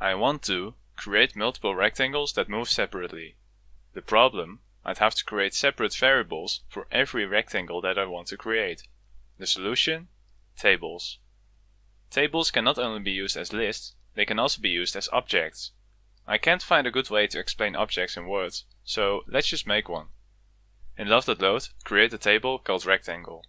I want to create multiple rectangles that move separately. The problem, I'd have to create separate variables for every rectangle that I want to create. The solution? Tables. Tables can not only be used as lists, they can also be used as objects. I can't find a good way to explain objects in words, so let's just make one. In LÖVE, create a table called rectangle.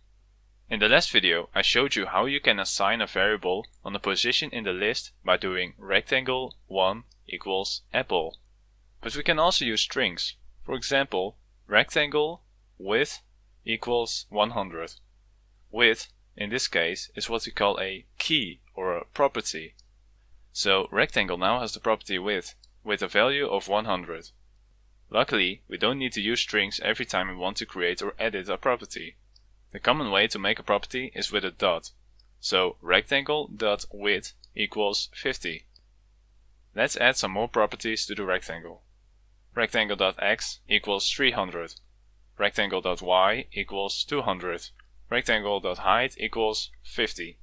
In the last video I showed you how you can assign a variable on a position in the list by doing rectangle1 equals apple. But we can also use strings. For example, rectangle width equals 100. Width, in this case, is what we call a key or a property. So rectangle now has the property width with a value of 100. Luckily, we don't need to use strings every time we want to create or edit a property. The common way to make a property is with a dot. So rectangle.width equals 50. Let's add some more properties to the rectangle. Rectangle.x equals 300. Rectangle.y equals 200. Rectangle.height equals 50.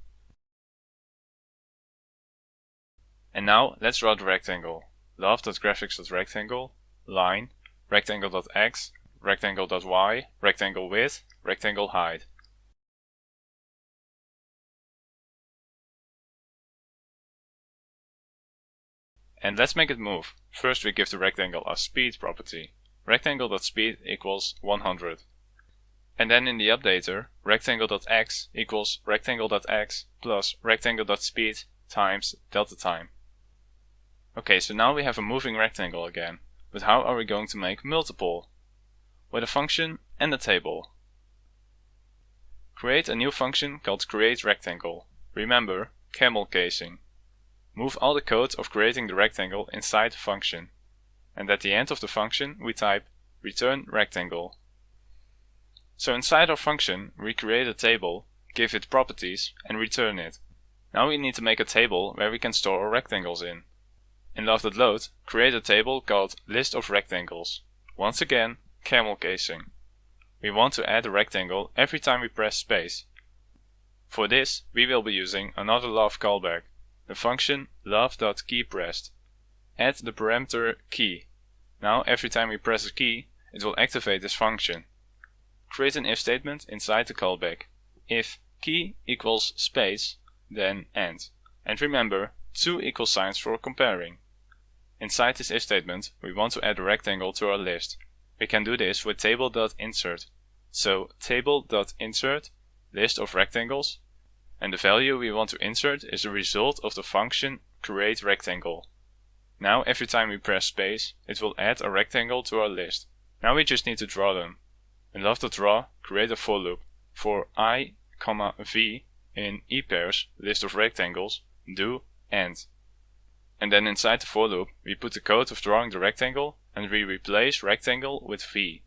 And now let's draw the rectangle. LÖVE.graphics.rectangle, line, rectangle.x, rectangle.y, rectangle width, rectangle height. And let's make it move. First we give the rectangle a speed property. Rectangle.speed equals 100. And then in the updater, rectangle.x equals rectangle.x plus rectangle.speed times delta time. Okay, so now we have a moving rectangle again. But how are we going to make multiple? With a function and a table. Create a new function called createRectangle. Remember, camel casing. Move all the code of creating the rectangle inside the function. And at the end of the function we type return rectangle. So inside our function we create a table, give it properties and return it. Now we need to make a table where we can store our rectangles in. In LÖVE.load, create a table called list of rectangles. Once again, camel casing. We want to add a rectangle every time we press space. For this, we will be using another LÖVE callback, the function LÖVE.keyPressed. Add the parameter key. Now every time we press a key, it will activate this function. Create an if statement inside the callback. If key equals space, then end. And remember, two equal signs for comparing. Inside this if statement, we want to add a rectangle to our list. We can do this with table.insert. So table.insert, list of rectangles, and the value we want to insert is the result of the function createRectangle. Now every time we press space, it will add a rectangle to our list. Now we just need to draw them. In LÖVE.draw, create a for loop. For I, v in ePairs, list of rectangles, do end. And then inside the for loop, we put the code of drawing the rectangle and we replace rectangle with v.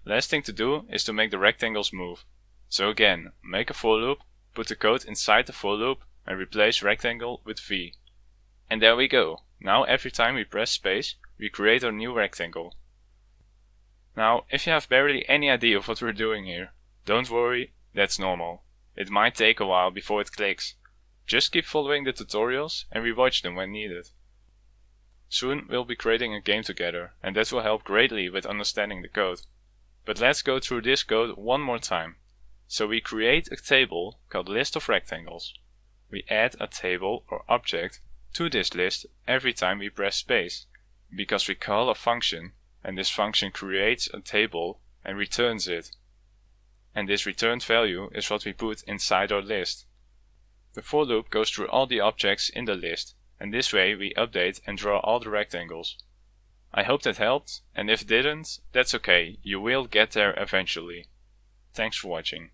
Last thing to do is to make the rectangles move. So again, make a for loop, put the code inside the for loop and replace rectangle with v. And there we go. Now every time we press space, we create a new rectangle. Now, if you have barely any idea of what we're doing here, don't worry, that's normal. It might take a while before it clicks. Just keep following the tutorials and rewatch them when needed. Soon we'll be creating a game together and that will help greatly with understanding the code. But let's go through this code one more time. So we create a table called list of rectangles. We add a table or object to this list every time we press space, because we call a function and this function creates a table and returns it. And this returned value is what we put inside our list. The for loop goes through all the objects in the list, and this way we update and draw all the rectangles. I hope that helped, and if it didn't, that's okay, you will get there eventually. Thanks for watching.